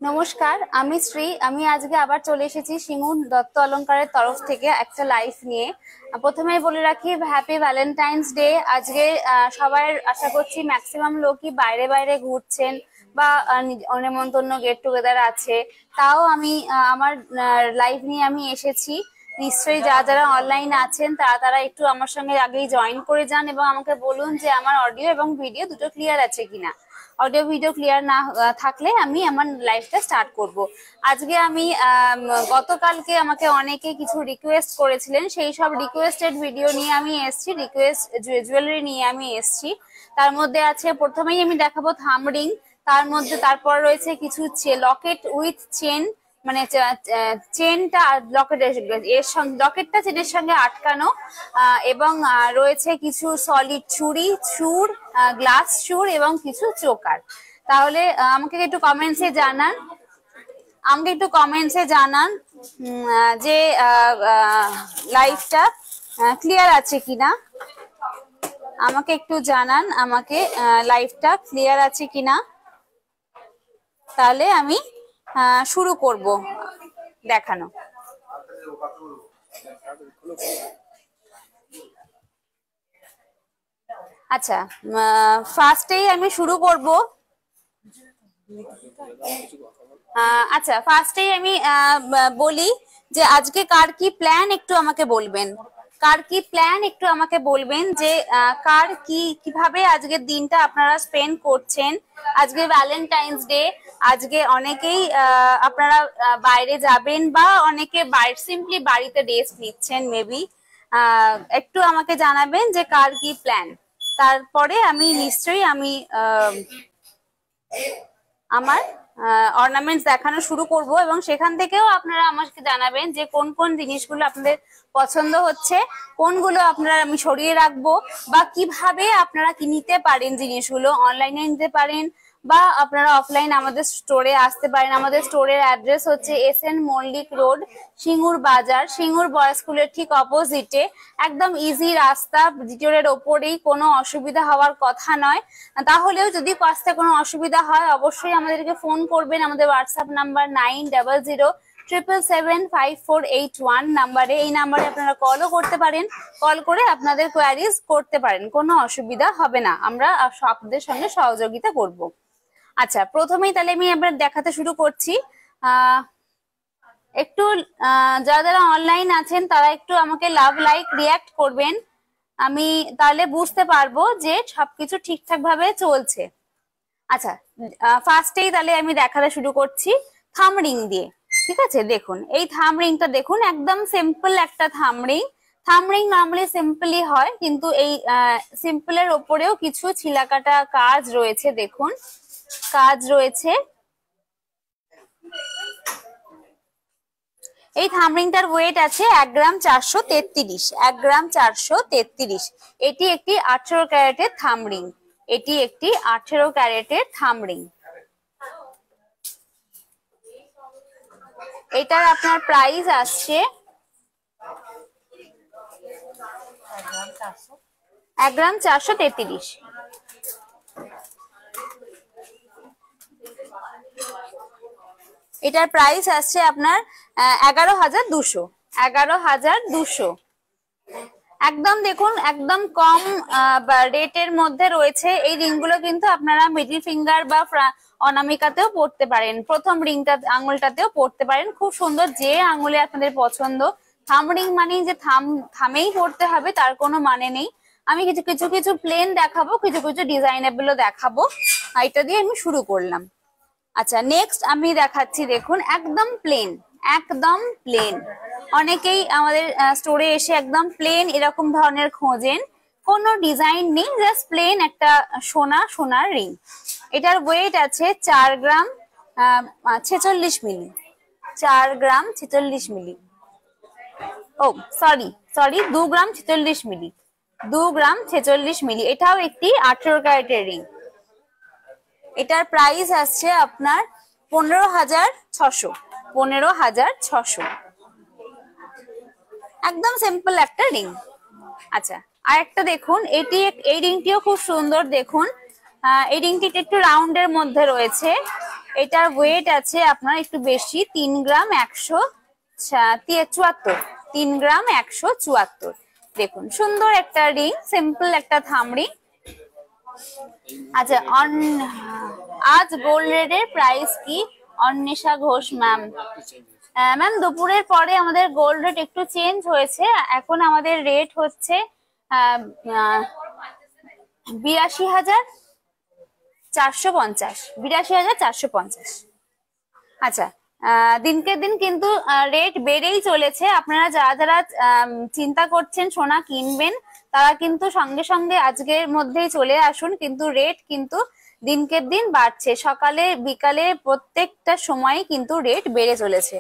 নমস্কার, আমি শ্রী। আমি আজকে আবার চলে এসেছি সিঙ্গুর দত্ত অলংকারের তরফ থেকে একটা লাইভ নিয়ে। প্রথমেই বলে রাখি, হ্যাপি ভ্যালেন্টাইন্স ডে। আজকে সবাই আশা করছি ম্যাক্সিমাম লোকই বাইরে বাইরে ঘুরছেন বা নেমন্তন্ন গেট টুগেদার আছে। তাও আমি আমার লাইভ নিয়ে আমি এসেছি। নিশ্চয়ই যারা অনলাইন আছেন তারা একটু আমার সঙ্গে আগেই জয়েন করে যান এবং আমাকে বলুন যে আমার অডিও এবং ভিডিও দুটো ক্লিয়ার আছে কিনা। অডিও ভিডিও ক্লিয়ার না থাকলে আমি আমার লাইভটা স্টার্ট করব। আজকে আমি গতকালকে আমাকে অনেকে কিছু রিকোয়েস্ট করেছিলেন, সেই সব রিকোয়েস্টেড ভিডিও নিয়ে আমি এসেছি, রিকোয়েস্ট জুয়েলারি নিয়ে আমি এসেছি। তার মধ্যে আছে, প্রথমেই আমি দেখাবো থাম্ব রিং, তারপর রয়েছে কিছু লকেট উইথ চেন, মানে চেনটা লকেটটা চেনের সঙ্গে আটকানো, এবং রয়েছে কিছু সলিড চুড়ি, চূড়, গ্লাস চূড় এবং কিছু চোকার। তাহলে আমাকে একটু কমেন্টসে জানান যে লাইভটা ক্লিয়ার আছে কিনা। আমাকে একটু জানান লাইভটা ক্লিয়ার আছে কিনা, তাহলে আমি শুরু করব দেখানো। আচ্ছা, ফার্স্টেই আমি শুরু করব। আচ্ছা, ফার্স্টেই আমি বলি যে আজকে কার কি প্ল্যান একটু আমাকে বলবেন। যে কার কিভাবে আজকের দিনটা আপনারা স্পেন্ড করছেন। আজকে ভ্যালেন্টাইন্স ডে, আজকে অনেকেই আপনারা বাইরে যাবেন বা অনেকে সিম্পলি বাড়িতে রেস্ট নিচ্ছেন মেবি। একটু আমাকে জানাবেন যে কার কি প্ল্যান। তারপরে আমি নিশ্চয়ই আমার অর্নামেন্টস দেখানো শুরু করব এবং সেখান থেকেও আপনারা আমাকে জানাবেন যে কোন কোন জিনিসগুলো আপনাদের পছন্দ হচ্ছে, কোনগুলো আপনারা আমি সরিয়ে রাখবো, বা কিভাবে আপনারা নিতে পারেন জিনিসগুলো। অনলাইনে নিতে পারেন বা আপনারা অফলাইন আমাদের স্টোরে আসতে পারেন। আমাদের স্টোরের অ্যাড্রেস হচ্ছে SN মল্লিক রোড, সিঙ্গুর বাজার, সিঙ্গুর বয়েজ স্কুলের ঠিক অপোজিটে। একদম ইজি রাস্তা, জিটিওর ওপরেই, কোনো অসুবিধা হওয়ার কথা নয়। তাহলেও যদি আসতে কোনো অসুবিধা হয় অবশ্যই আমাদেরকে ফোন করবেন। আমাদের হোয়াটসঅ্যাপ নাম্বার 9007775481 নাম্বারে। এই নাম্বারে আপনারা কলও করতে পারেন, কল করে আপনাদের কোয়ারিজ করতে পারেন, কোনো অসুবিধা হবে না। আমরা আপনাদের সঙ্গে সহযোগিতা করব। আচ্ছা, প্রথমেই তাহলে আমি এবার দেখাতে শুরু করছি। একটু যারা অনলাইন আছেন তারা একটু আমাকে লাভ লাইক রিয়াক্ট করবেন, আমি তাহলে বুঝতে পারবো যে সবকিছু ঠিকঠাক ভাবে চলছে। আচ্ছা, ফার্স্টেই তাহলে আমি দেখাতে শুরু করছি থাম্ব রিং দিয়ে। ঠিক আছে, দেখুন এই থাম্ব রিংটা দেখুন, একদম সিম্পল একটা thumb ring. Thumb ring normally সিম্পলই হয়, কিন্তু এই সিম্পলের ওপরেও কিছু ছিলাকাটা কাজ রয়েছে। দেখুন, কাজ রয়েছে। এই থাম্ব রিংটার ওয়েট আছে 1 গ্রাম 433। 1 গ্রাম 433। এটি একটি 18 ক্যারেটের থাম্ব রিং। এটার আপনার প্রাইস আসছে 1 গ্রাম 433। এটার প্রাইস আসছে আপনার 11,200। 11,200। একদম দেখুন, একদম কম রেটের মধ্যে রয়েছে। এই রিংগুলো কিন্তু আপনারা মিডল ফিঙ্গার বা অনামিকাতেও পড়তে পারেন, প্রথম রিংটা আঙুলটাতেও পড়তে পারেন। খুব সুন্দর, যে আঙুলে আপনাদের পছন্দ। থাম্ব রিং মানে যে থামেই পড়তে হবে তার কোনো মানে নেই। আমি কিছু প্লেন দেখাবো, কিছু ডিজাইনেবলও দেখাবো। এটা দিয়ে আমি শুরু করলাম। আচ্ছা, নেক্সট আমি দেখাচ্ছি, দেখুন একদম প্লেন। অনেকেই আমাদের স্টোরে এসে একদম প্লেন এরকম ধরনের খোঁজেন, কোনো ডিজাইন নেই, জাস্ট প্লেন একটা সোনার রিং। এটার ওয়েট আছে 4 গ্রাম 46 মিলি। 4 গ্রাম 46 মিলি। ও সরি 2 গ্রাম 46 মিলি। 2 গ্রাম 46 মিলি। এটাও একটি 18 ক্যারেটের রিং। এটার প্রাইস আসছে আপনার 15,600। 15,600। একদম সিম্পল একটা রিং। আচ্ছা, আর একটা দেখুন, এই রিংটিও খুব সুন্দর। দেখুন, এই রিংটি একটু রাউন্ডের মধ্যে রয়েছে। এটার ওয়েট আছে আপনার একটু বেশি, 3 গ্রাম 174, 3 গ্রাম 174। দেখুন সুন্দর একটা রিং, সিম্পল একটা থাম রিং। আচ্ছা, আজ গোল্ড রেটের প্রাইস কি অন্বেষা ঘোষ ম্যাম? ম্যাম দুপুরের পরে আমাদের গোল্ড রেট একটু চেঞ্জ হয়েছে, এখন আমাদের রেট হচ্ছে 82,450, 82,450। আচ্ছা, দিনকে দিন কিন্তু রেট বেড়েই চলেছে। আপনারা যারা যারা চিন্তা করছেন সোনা কিনবেন তারা কিন্তু সঙ্গে সঙ্গে আজকের মধ্যেই চলে আসুন, কিন্তু রেট কিন্তু দিনকে দিন বাড়ছে, সকালে বিকালে প্রত্যেকটা সময় কিন্তু রেট বেড়ে চলেছে।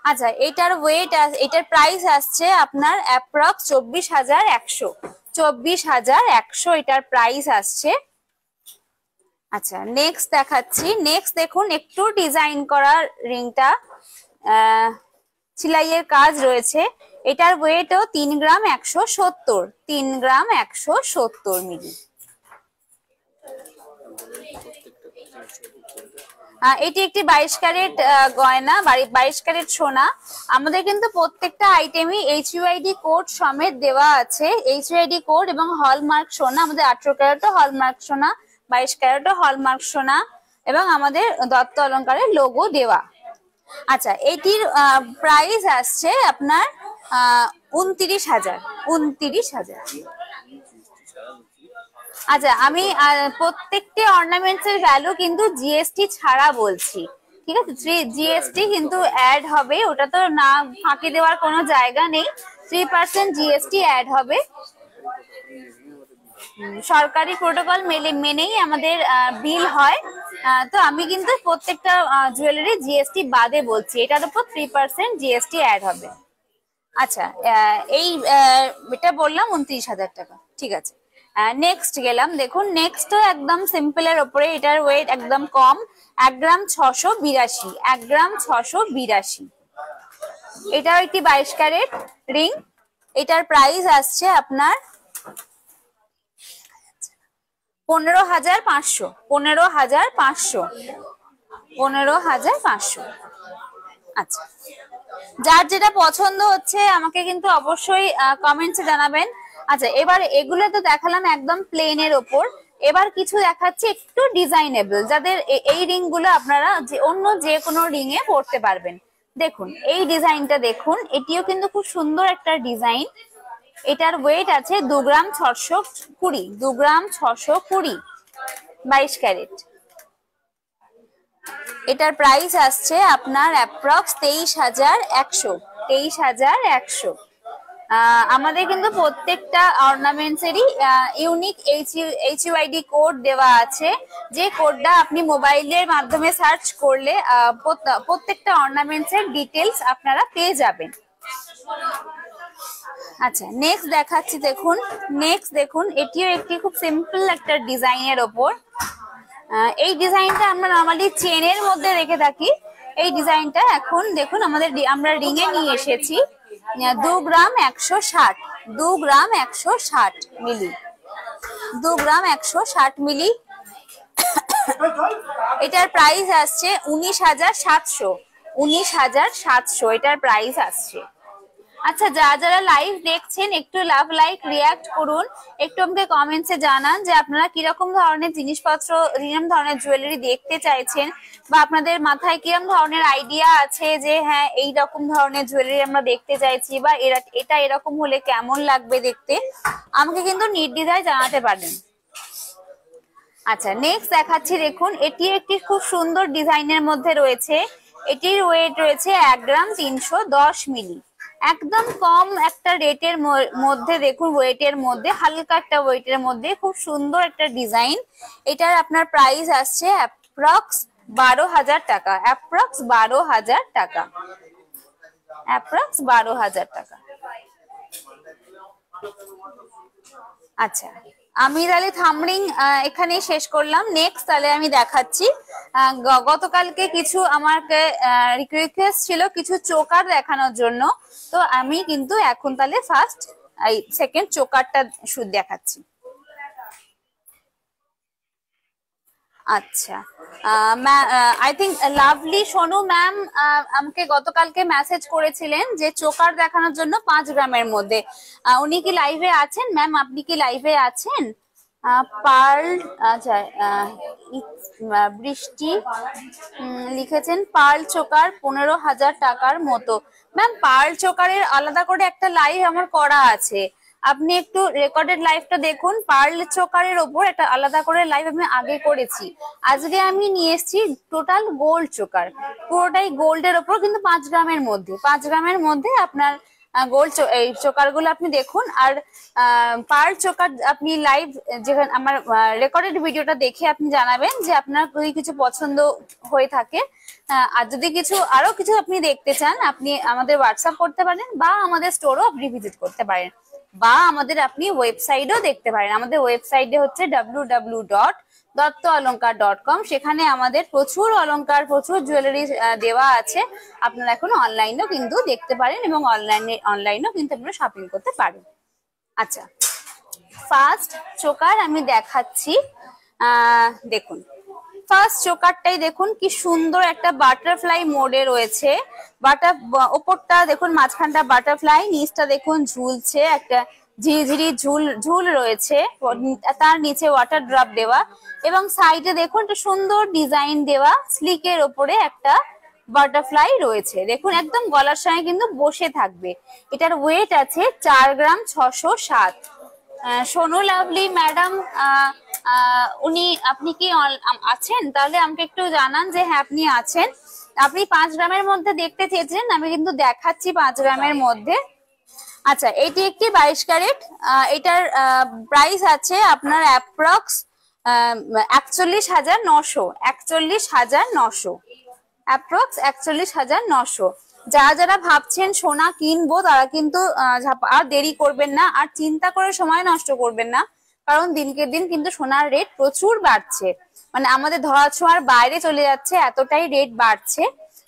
আচ্ছা, এটার ওয়েট, এটার প্রাইস আসছে আপনার অ্যাপ্রক্স 24,100, 24,100 এটার প্রাইস আসছে। আচ্ছা, নেক্সট দেখাচ্ছি। নেক্সট দেখুন একটু ডিজাইন করা রিংটা, সেলাইয়ের কাজ রয়েছে। এটার ওয়েটও 3 গ্রাম 170, 3 গ্রাম 170 মিলি। এটি একটি 22 ক্যারেট গয়না, 22 ক্যারেট সোনা। আমাদের কিন্তু প্রত্যেকটা আইটেমই HUID কোড সমেত দেওয়া আছে, HUID কোড এবং হলমার্ক সোনা। আমাদের 18 ক্যারেটও হলমার্ক সোনা, 22 ক্যারেটও হলমার্ক সোনা এবং আমাদের দত্ত অলংকারের লোগো দেওয়া। আচ্ছা, এটির প্রাইস আসছে আপনার 29,000, 29,000। আচ্ছা, আমি প্রত্যেকটি অর্নামেন্টস এর ভ্যালু কিন্তু জিএসটি ছাড়া বলছি, ঠিক আছে? জিএসটি কিন্তু অ্যাড হবে, ওটা তো না ফাঁকি দেওয়ার কোনো জায়গা নেই। 3% জিএসটি অ্যাড হবে। সরকারি প্রোটোকল মেনেই আমাদের বিল হয়। তো আমি কিন্তু প্রত্যেকটা জুয়েলারি জিএসটি বাদে বলছি, এটার উপর 3% জিএসটি অ্যাড হবে। আচ্ছা, এটা বললাম 29,000 টাকা, ঠিক আছে। নেক্সট গেলাম, দেখুন নেক্সটও একদম সিম্পলের ওপরে, এটার ওয়েট একদম কম, 1 গ্রাম 682, 1 গ্রাম 682। এটাও একটি 22 ক্যারেট রিং। এটার প্রাইস আসছে আপনার 15,500, 15,500, 15,500। আচ্ছা, যার যেটা পছন্দ হচ্ছে আমাকে কিন্তু অবশ্যই কমেন্টসে জানাবেন। আচ্ছা, এবার এগুলো তো দেখালাম একদম প্লেনের ওপর, এবার কিছু দেখাচ্ছি একটু ডিজাইনেবল, যাদের এই রিং গুলো আপনারা অন্য যে কোনো রিং এ পরতে পারবেন। দেখুন এই ডিজাইনটা দেখুন, এটিও কিন্তু খুব সুন্দর একটা ডিজাইন। এটার ওয়েট আছে 2 গ্রাম 620, 2 গ্রাম 620, 22 ক্যারেট। এটার প্রাইস আসছে আপনার অ্যাপ্রক্স 23,100, 23,100। আমাদের কিন্তু প্রত্যেকটা অর্নামেন্টসেরই ইউনিক HUID কোড দেওয়া আছে, যে কোডটা আপনি মোবাইলের মাধ্যমে সার্চ করলে প্রত্যেকটা অর্নামেন্টসের ডিটেলস আপনারা পেয়ে যাবেন। আচ্ছা, নেক্সট দেখাচ্ছি। দেখুন নেক্সট দেখুন, এটিও একটি খুব সিম্পল একটা ডিজাইনের ওপর। এই ডিজাইনটা আমরা নরমালি চেনের মধ্যে রেখে থাকি, এই ডিজাইনটা এখন দেখুন আমরা রিং এ নিয়ে এসেছি। 2 গ্রাম 160, 2 গ্রাম 160 মিলি, 2 গ্রাম 160 মিলি। এটার প্রাইস আসছে 19,700, 19,700 এটার প্রাইস আসছে। আচ্ছা, যারা যারা লাইভ দেখছেন একটু লাভ লাইক রিয়াক্ট করুন, একটু আমাকে কমেন্টসে জানান যে আপনারা কিরকম ধরনের জিনিসপত্র, কিরকম ধরনের জুয়েলারি দেখতে চাইছেন, বা আপনাদের মাথায় কিরকম ধরনের আইডিয়া আছে যে হ্যাঁ এই রকম ধরনের জুয়েলারি আমরা দেখতে চাইছি, বা এটা এরকম হলে কেমন লাগবে দেখতে, আমাকে কিন্তু নির্দ্বিধায় জানাতে পারেন। আচ্ছা, নেক্সট দেখাচ্ছি। দেখুন এটি একটি খুব সুন্দর ডিজাইনের মধ্যে রয়েছে। এটির ওয়েট রয়েছে 1 গ্রাম 310 মিলি, একদম কম একটা রেটের মধ্যে। দেখুন ওয়েটের মধ্যে, হালকা একটা ওয়েটের মধ্যে খুব সুন্দর একটা ডিজাইন। এটার আপনার প্রাইস আসছে অ্যাপ্রক্স 12,000 টাকা, অ্যাপ্রক্স 12,000 টাকা, অ্যাপ্রক্স 12,000 টাকা। আচ্ছা, আমি তাহলে থামরিং এখানে শেষ করলাম। নেক্সট তাহলে আমি দেখাচ্ছি, গতকালকে কিছু আমাকে রিকোয়েস্ট ছিল কিছু চোকার দেখানোর জন্য, তো আমি কিন্তু এখন তাহলে ফার্স্ট সেকেন্ড চোকারটা দেখাচ্ছি। আচ্ছা, I think lovely Sonu ma'am আমাকে গতকালকে মেসেজ করেছিলেন যে চোকার দেখানোর জন্য 5 গ্রামের মধ্যে। উনি কি লাইভে আছেন ম্যাম? আপনি কি লাইভে আছেন? পার্ল, আচ্ছা, বৃষ্টি লিখেছেন পার্ল চোকার 15,000 টাকার মতো। ম্যাম পার্ল চোকারের আলাদা করে একটা লাইভ আমার করা আছে, আপনি একটু রেকর্ডেড লাইভটা দেখুন। পার্ল চোকারের ওপর একটা আলাদা করে লাইভ আমি আগে করেছি। আজকে আমি নিয়ে এসেছি টোটাল গোল্ড চোকার, পুরোটাই গোল্ডের ওপর, কিন্তু 5 গ্রামের মধ্যে। 5 গ্রামের মধ্যে আপনার গোল্ড এই চোকার গুলো আপনি দেখুন। আর পার্ল চোকার আপনি লাইভ যেখানে আমার রেকর্ডেড ভিডিওটা দেখে আপনি জানাবেন যে আপনার যদি কিছু পছন্দ হয়ে থাকে। আর যদি আরো কিছু আপনি দেখতে চান, আপনি আমাদের হোয়াটসঅ্যাপ করতে পারেন, বা আমাদের স্টোরও আপনি ভিজিট করতে পারেন, বা আমাদের আপনি ওয়েবসাইটও দেখতে পারেন। আমাদের ওয়েবসাইটে হচ্ছে www.দত্তঅলংকার.com। সেখানে আমাদের প্রচুর অলংকার, প্রচুর জুয়েলারি দেওয়া আছে। আপনারা এখন অনলাইনেও কিন্তু দেখতে পারেন, এবং অনলাইনেও কিন্তু আপনারা শপিং করতে পারেন। আচ্ছা, ফার্স্ট চোকার আমি দেখাচ্ছি, দেখুন। ফার্স্ট চোকারটাই দেখুন কি সুন্দর একটা বাটারফ্লাই মোডে রয়েছে। ওপরটা দেখুন, মাঝখানটা বাটারফ্লাই, নিচটা দেখুন ঝুলছে, একটা ঝিরিঝিরি ঝুল রয়েছে, তার নিচে ওয়াটার ড্রপ দেওয়া, এবং সাইডে দেখুন একটা সুন্দর ডিজাইন দেওয়া স্লিকের ওপরে একটা বাটারফ্লাই রয়েছে। দেখুন একদম গলার সঙ্গে কিন্তু বসে থাকবে। এটার ওয়েট আছে 4 গ্রাম 607। সোনু লাভলি ম্যাডাম, আপনি কি আছেন? তাহলে আমাকে একটু জানান যে হ্যাঁ আপনি আছেন। আপনি 5 গ্রামের মধ্যে দেখতে চেয়েছেন, আমি কিন্তু দেখাচ্ছি 5 গ্রামের মধ্যে। আচ্ছা, এটি একটি 22 ক্যারেট। এটার প্রাইস আছে আপনার অ্যাপ্রক্স 41,900। 41,900, অ্যাপ্রক্স 41,900। যারা ভাবছেন সোনা কিনবো, তারা কিন্তু আর দেরি করবেন না, আর চিন্তা করে সময় নষ্ট করবেন না, কারণ দিনকে দিন কিন্তু সোনার রেট প্রচুর বাড়ছে, মানে আমাদের ধরাছোঁয়ার বাইরে চলে যাচ্ছে, এতটাই রেট বাড়ছে।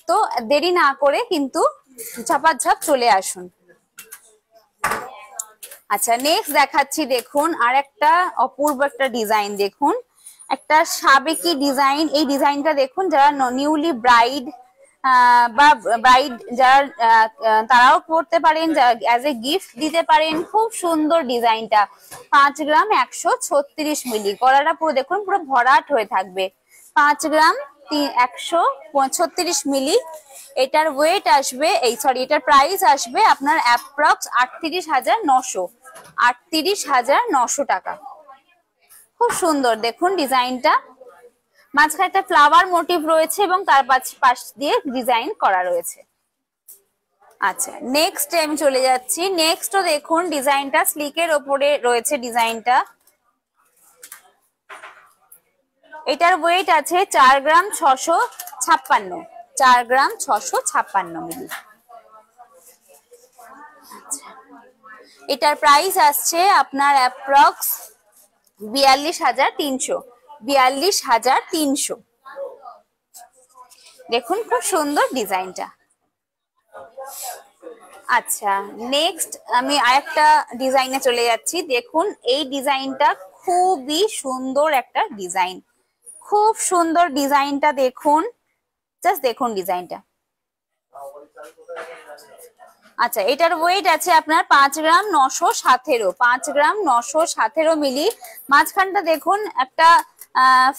তো দেরি না করে কিন্তু ঝাপাঝাপ চলে আসুন। আচ্ছা, নেক্সট দেখাচ্ছি, দেখুন আর একটা অপূর্ব একটা ডিজাইন। দেখুন একটা সাবেকি ডিজাইন। এই ডিজাইনটা দেখুন, যারা নিউলি ব্রাইড বা ব্রাইড যারা তারাও পড়তে পারেন, অ্যাজ এ গিফট দিতে পারেন। খুব সুন্দর ডিজাইনটা। 5 গ্রাম 136 মিলি। গলাটা পুরো দেখুন, পুরো ভরাট হয়ে থাকবে। 5 গ্রাম 136 মিলি। এটার ওয়েট আসবে, এটার প্রাইস আসবে আপনার অ্যাপ্রক্স 38,900। 38,900 টাকা। খুব সুন্দর দেখুন ডিজাইনটা। মাঝখানে একটা ফ্লাওয়ার মোটিভ রয়েছে, এবং তার পাশ দিয়ে ডিজাইন করা রয়েছে। আচ্ছা, নেক্সট আমি চলে যাচ্ছি। নেক্সটও দেখুন ডিজাইনটা স্লিকের ওপরে রয়েছে ডিজাইনটা। এটার ওয়েট আছে 4 গ্রাম 656। 4 গ্রাম 656 মিলি। এটার প্রাইস আসছে আপনার অ্যাপ্রক্স 42,300। 42,300। দেখুন খুব সুন্দর ডিজাইনটা। আচ্ছা, নেক্সট আমি আরেকটা ডিজাইনে চলে যাচ্ছি। দেখুন এই ডিজাইনটা খুবই সুন্দর একটা ডিজাইন। খুব সুন্দর ডিজাইনটা দেখুন, জাস্ট দেখুন ডিজাইনটা। আচ্ছা, এটার ওয়েট আছে আপনার 5 গ্রাম 917। 5 গ্রাম 917 মিলি। মাঝখানটা দেখুন একটা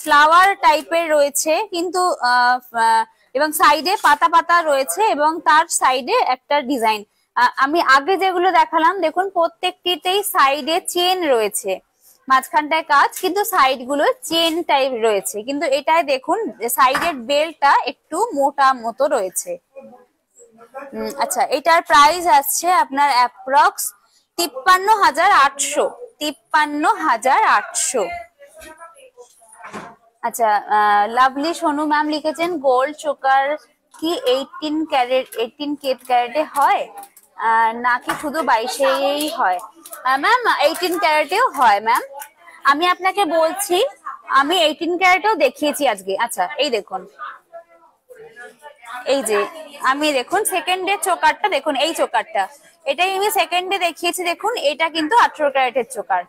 ফ্লাওয়ার টাইপের রয়েছে, কিন্তু এবং সাইডে পাতা পাতা রয়েছে, এবং তার সাইডে একটা ডিজাইন। আমি আগে যেগুলো দেখালাম দেখুন প্রত্যেকটিতেই সাইডে চেন রয়েছে, মাঝখানটায় কাজ, কিন্তু সাইড গুলো চেন টাইপ রয়েছে। কিন্তু এটাই দেখুন সাইডের বেলটা একটু মোটা মতো রয়েছে। আচ্ছা, এটার প্রাইস আসছে আপনার অ্যাপ্রক্স 53,800। 53,800। আচ্ছা, লাভলি সোনু ম্যাম লিখেছেন গোল্ড চোকার কি 18 ক্যারেটে হয়, নাকি শুধু 22-এই হয়? ম্যাম 18 ক্যারেটেও হয় ম্যাম। আমি আপনাকে বলছি, আমি 18 ক্যারেটেও দেখিয়েছি আজকে। আচ্ছা, এই দেখুন, এই যে আমি দেখুন সেকেন্ডের চোকারটা দেখুন, এই চোকারটা এটাই আমি সেকেন্ডে দেখিয়েছি। দেখুন এটা কিন্তু 18 ক্যারেটের চোকার,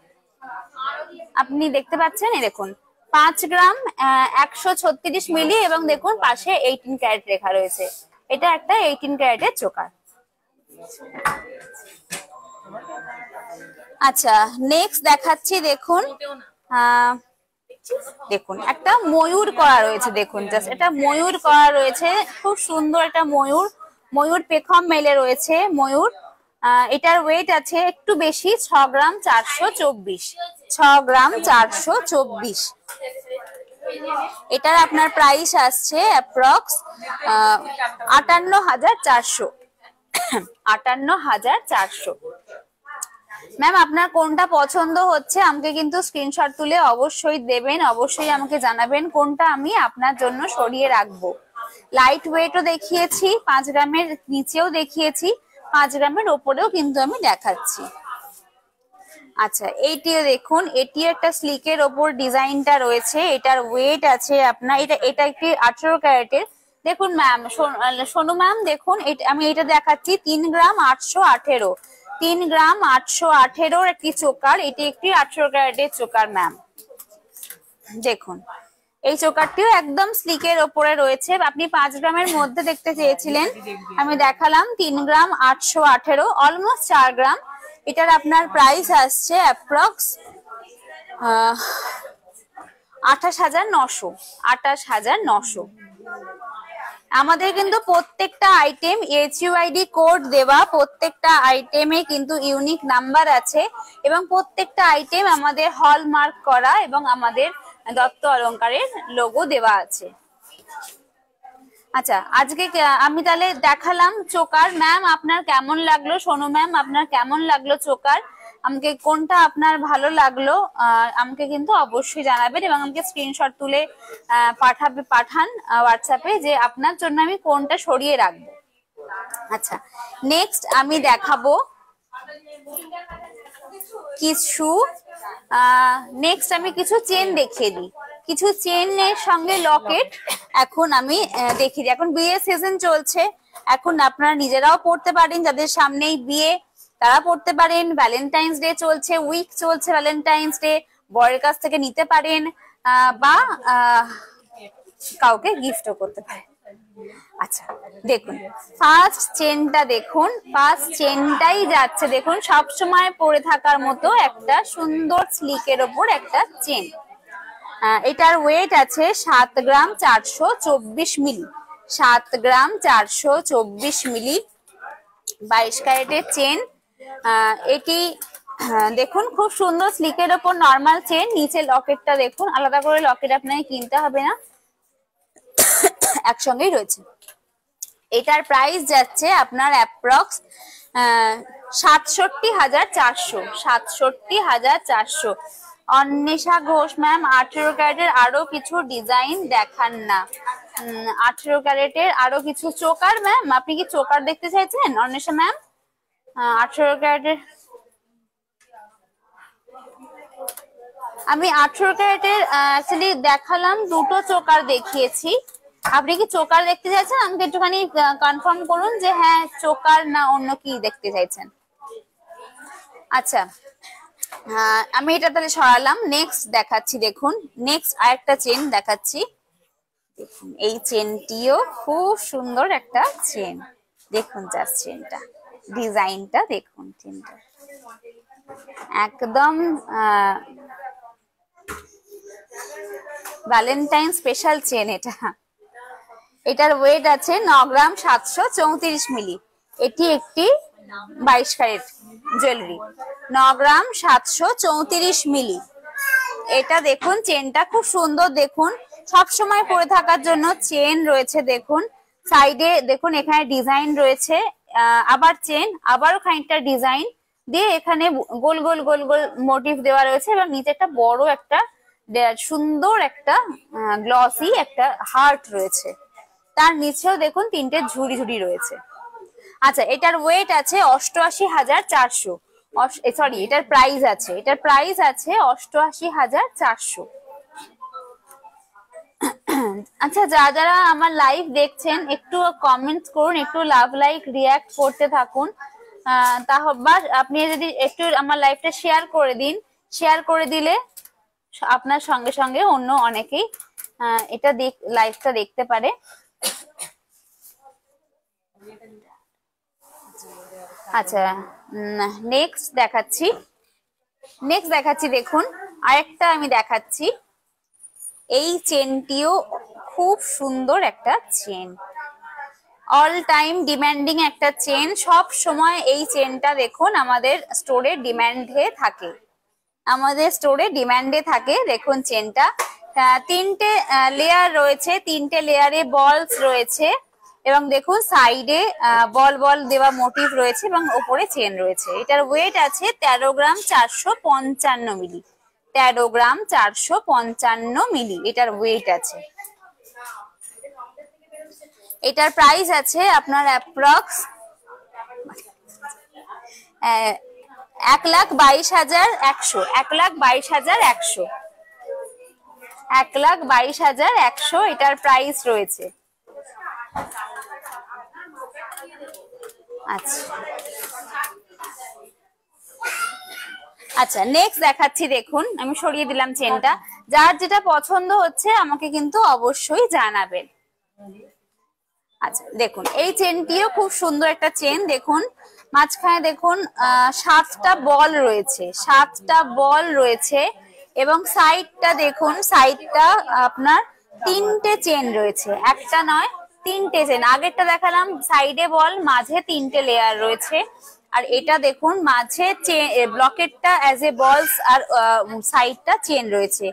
আপনি দেখতে পাচ্ছেন। এই দেখুন 5 গ্রাম 136 মিলি এবং দেখুন পাশে 18 ক্যারেট লেখা রয়েছে। এটা একটা 18 ক্যারেটের চোকার। আচ্ছা নেক্সট দেখাচ্ছি দেখুন, দেখুন একটা ময়ূর করা রয়েছে, দেখুন জাস্ট এটা ময়ূর করা রয়েছে, খুব সুন্দর একটা ময়ূর, ময়ূর পেখম মেলে রয়েছে ময়ূর। এটার ওয়েট আছে একটু বেশি 6 গ্রাম 424, 6 গ্রাম 424। এটার আপনার প্রাইস আসছে অ্যাপ্রক্স 58,400, 58,400। ম্যাম আপনার কোনটা পছন্দ হচ্ছে আমাকে কিন্তু স্ক্রিনশট তুলে অবশ্যই দেবেন, অবশ্যই আমাকে জানাবেন কোনটা আমি আপনার জন্য সরিয়ে রাখবো। লাইট ওয়েটও দেখিয়েছি, 5 গ্রামের নিচেও দেখিয়েছি, 5 গ্রামের ওপরেও কিন্তু আমি দেখাচ্ছি। আচ্ছা এইটিও দেখুন, এটিও একটা স্লিকের ওপর ডিজাইনটা রয়েছে, এটার ওয়েট আছে আপনার, এটা একটি 18 ক্যারেটের। দেখুন ম্যাম, সোনু ম্যাম দেখুন আমি এটা দেখাচ্ছি 3 গ্রাম 818, 3 গ্রাম 818 একটি চোকার, এটি একটি 18 ক্যারেটের চোকার ম্যাম। দেখুন এই চোকারটিও একদম স্লিকের ওপরে রয়েছে, আপনি 5 গ্রামের মধ্যে দেখতে চেয়েছিলেন, আমি দেখালাম 3 গ্রাম 818, অলমোস্ট 4 গ্রাম। এটার আপনার প্রাইস আসছে অ্যাপ্রক্স 28,900, 28,900। আমাদের কিন্তু প্রত্যেকটা আইটেম এইচইউআইডি কোড দেওয়া, প্রত্যেকটা আইটেমে কিন্তু ইউনিক নাম্বার আছে এবং প্রত্যেকটা আইটেম আমাদের হলমার্ক করা এবং আমাদের দত্ত অলংকারের লোগো দেওয়া আছে। আচ্ছা আজকে আমি তাহলে দেখালাম চোকার। ম্যাম আপনার কেমন লাগলো? সোনু ম্যাম আপনার কেমন লাগলো চোকার? আমাকে কোনটা আপনার ভালো লাগলো আমাকে কিন্তু অবশ্যই জানাবেন এবং আমাকে স্ক্রিনশট তুলে পাঠান হোয়াটসঅ্যাপে যে আপনার জন্য আমি কোনটা সরিয়ে রাখবো। আচ্ছা নেক্সট আমি দেখাবো কিছু, নেক্সট আমি কিছু চেন দেখিয়ে দিই, কিছু চেনের সঙ্গে লকেট এখন আমি দেখিয়ে দিই। এখন বিয়ে সিজন চলছে, এখন আপনারা নিজেরাও পড়তে পারেন, যাদের সামনেই বিয়ে তারা পড়তে পারেন। ভ্যালেন্টাইন্স ডে চলছে, উইক চলছে ভ্যালেন্টাইন্স ডে, বরের কাছ থেকে নিতে পারেন বা কাউকে গিফটও করতে পারেন। আচ্ছা দেখুন ফার্স্ট চেনটা দেখুন, ফার্স্ট চেনটাই যাচ্ছে দেখুন সব সময় পরে থাকার মতো একটা সুন্দর স্লিকের ওপর একটা চেন। এটার ওয়েট আছে 7 গ্রাম 424 মিলি, 7 গ্রাম 424 মিলি, 22 ক্যারেটের চেন। এটি দেখুন খুব সুন্দর স্লিকের ওপর নর্মাল চেন, নিচে লকেটটা দেখুন, আলাদা করে লকেট আপনাকে কিনতে হবে না, একসঙ্গেই রয়েছে। এটার প্রাইস যাচ্ছে আপনার অ্যাপ্রক্স 67,400, 67,400। অন্বেষা ঘোষ ম্যাম 18 ক্যারেটের আরো কিছু ডিজাইন দেখান না, 18 ক্যারেটের আরো কিছু চোকার। ম্যাম আপনি কি চোকার দেখতে চাইছেন অন্বেষা ম্যাম? 18 ক্যারেটের আমি 18 ক্যারেটের অ্যাকচুয়ালি দেখালাম, দুটো চোকার দেখিয়েছি। আপনি কি চোকার দেখতে চাইছেন? আমাকে একটুখানি কনফার্ম করুন যে হ্যাঁ চোকার না অন্য কি দেখতে চাইছেন। আচ্ছা আমি এটা তাহলে সরালাম, নেক্সট দেখাচ্ছি। দেখুন নেক্সট আরেকটা চেন দেখাচ্ছি, দেখুন এই চেনটিও খুব সুন্দর একটা চেন, দেখুন জাস্ট চেনটা ডিজাইনটা দেখুন, চেনটা একদম ভ্যালেন্টাইন স্পেশাল চেন এটা। এটার ওয়েট আছে 9 গ্রাম 734 মিলি, এটি একটি 22 ক্যারেট জুয়েলারি, 9 গ্রাম 734 মিলি। এটা দেখুন চেনটা খুব সুন্দর, দেখুন সব সময় পরে থাকার জন্য চেন রয়েছে, দেখুন সাইডে দেখুন এখানে ডিজাইন রয়েছে, আবার চেন আবারও খানিকটা ডিজাইন দিয়ে এখানে গোল গোল গোল গোল মোটিভ দেওয়া রয়েছে এবং নিচে একটা বড় একটা সুন্দর একটা গ্লসি একটা হার্ট রয়েছে, তার নিচেও দেখুন 3টে ঝুড়ি ঝুড়ি রয়েছে। আচ্ছা এটার ওয়েট আছে 88,400, সরি এটার প্রাইস আছে 88,400। আচ্ছা যারা আমার লাইভ দেখছেন একটু কমেন্টস করুন, একটু লাভ লাইক রিয়াক্ট করতে থাকুন, আপনি যদি একটু আমার লাইভটা শেয়ার করে দিন, শেয়ার করে দিলে আপনার সঙ্গে সঙ্গে অন্য অনেকেই এটা লাইভটা দেখতে পারে। আচ্ছা, নেক্সট দেখাচ্ছি দেখুন আরেকটা আমি দেখাচ্ছি। এই চেনটিও খুব সুন্দর একটা চেন, অল টাইম ডিমান্ডিং একটা চেন। সব সময় এই চেনটা দেখুন আমাদের স্টোরে ডিমান্ডে থাকে। দেখুন চেনটা তিনটে লেয়ার রয়েছে, তিনটে লেয়ারে বলস রয়েছে এবং দেখুন সাইডে বল দেওয়া মোটিভ রয়েছে এবং ওপরে চেন রয়েছে। এটার ওয়েট আছে 13 গ্রাম 455 মিলি। 13 গ্রাম 455 মিলি এটার ওয়েট আছে। এটার প্রাইস আছে আপনার অ্যাপ্রক্স 1,22,100। 1,22,100। 1,22,100 এটার প্রাইস রয়েছে। আচ্ছা, নেক্সট দেখাচ্ছি দেখুন। আমি সরিয়ে দিলাম চেনটা। যার যেটা পছন্দ হচ্ছে আমাকে কিন্তু অবশ্যই জানাবেন। আচ্ছা দেখুন এই চেনটিও খুব সুন্দর একটা চেন। দেখুন মাঝখানে দেখুন 7টা বল রয়েছে এবং সাইডটা দেখুন, সাইডটা আপনার 3টে চেন রয়েছে, একটা নয় 3টে চেন। আগেরটা দেখালাম সাইডে বল, মাঝে 3টে লেয়ার রয়েছে। আর এটা দেখুন মাঝে ব্লকেটটা অ্যাজ এ বলস আর সাইডটা চেন রয়েছে।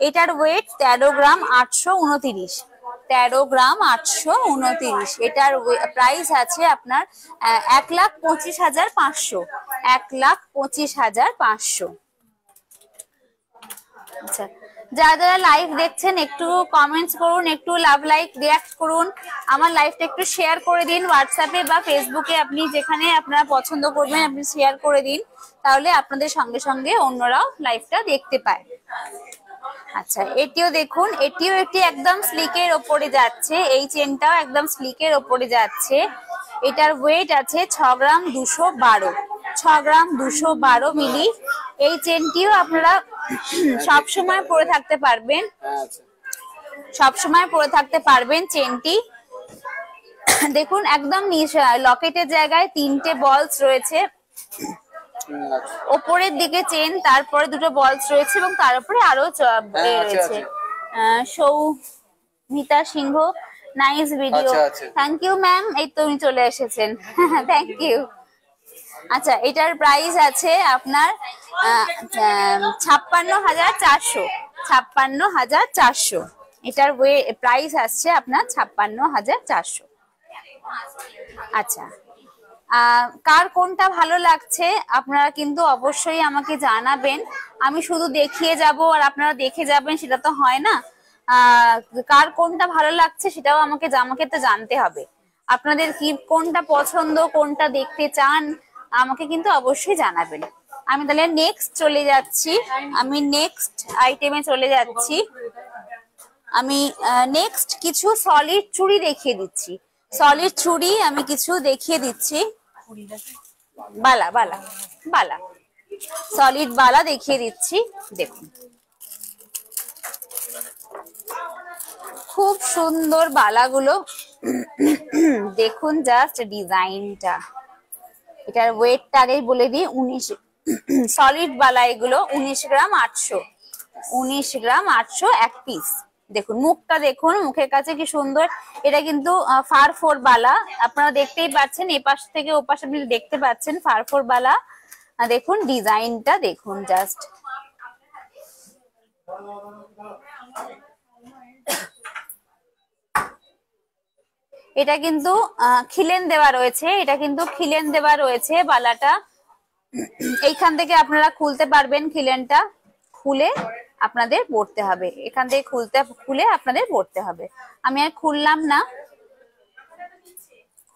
এটার ওয়েট 13 গ্রাম 829। 13 গ্রাম 829। এটার প্রাইস আছে আপনার 1,25,500। 1,25,500। আচ্ছা, যারা লাইভ দেখছেন একটু কমেন্টস করুন, একটু লাভ লাইক রিঅ্যাক্ট করুন, আমার লাইভটা একটু শেয়ার করে দিন হোয়াটসঅ্যাপে বা ফেসবুকে, আপনি যেখানে আপনারা পছন্দ করবেন আপনি শেয়ার করে দিন, তাহলে আপনাদের সঙ্গে সঙ্গে অন্যরাও লাইভটা দেখতে পায়। আচ্ছা এটিও দেখুন, এটিও একটি একদম স্লিকের ওপরে যাচ্ছে। এই চেনটাও একদম স্লিকের ওপরে যাচ্ছে। এটার ওয়েট আছে 6 গ্রাম 212। 6 গ্রাম 212 মিলি। এই চেনটিও আপনারা সবসময় পরে থাকতে পারবেন, চেনটি দেখুন একদম লকেটের জায়গায় 3টে বলস রয়েছে, ওপরের দিকে চেন, তারপরে দুটো বলস রয়েছে এবং তার উপরে আরো রয়েছে। Soumita Singha, nice video. Thank you ma'am, এই তো উনি চলে এসেছেন। Thank you. আচ্ছা এটার প্রাইস আছে আপনার 56,400। 56,400 এটার প্রাইস আসছে আপনার 56,400। আচ্ছা কার কোনটা ভালো লাগছে আপনারা কিন্তু অবশ্যই আমাকে জানাবেন। আমি শুধু দেখিয়ে যাব আর আপনারা দেখে যাবেন সেটা তো হয় না। কার কোনটা ভালো লাগছে সেটাও আমাকে তো জানতে হবে। আপনাদের কি কোনটা পছন্দ, কোনটা দেখতে চান আমাকে কিন্তু অবশ্যই জানাবেন। আমি তাহলে নেক্সট চলে যাচ্ছি। আমি নেক্সট কিছু সলিড চুড়ি দেখিয়ে দিচ্ছি। সলিড চুড়ি আমি কিছু দেখিয়ে দিচ্ছি। বালা সলিড বালা দেখিয়ে দিচ্ছি। দেখুন খুব সুন্দর বালাগুলো। দেখুন জাস্ট ডিজাইনটা। এটার ওয়েটটা আগেই বলে দিই 19। সলিড বালা এগুলো 19 গ্রাম 800। 19 গ্রাম 800 এক পিস। দেখুন মুখটা দেখুন, মুখের কাছে কি সুন্দর। এটা কিন্তু ফার-4 বালা, আপনারা দেখতেই পাচ্ছেন, এপাশ থেকে ওপাশ আপনি দেখতে পাচ্ছেন ফার-4 বালা। দেখুন ডিজাইনটা দেখুন জাস্ট। এটা কিন্তু খিলেন দেওয়া রয়েছে বালাটা। এইখান থেকে আপনারা খুলতে পারবেন, খিলেনটা খুলে আপনাদের পড়তে হবে। এখান থেকে খুলে আপনাদের পড়তে হবে। আমি আর খুললাম না,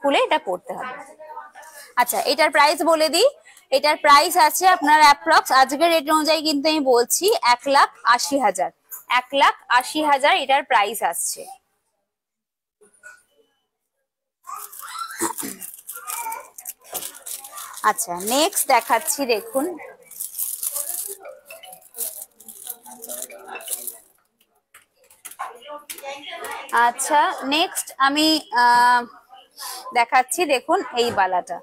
খুলে এটা পড়তে হবে। আচ্ছা এটার প্রাইস বলে দিই। এটার প্রাইস আছে আপনার অ্যাপ্রক্স আজকের রেট অনুযায়ী কিন্তু আমি বলছি 1,80,000। 1,80,000 এটার প্রাইস আসছে। আচ্ছা নেক্সট দেখাচ্ছি দেখুন। আচ্ছা, নেক্সট আমি দেখাচ্ছি। দেখুন এই বালাটা,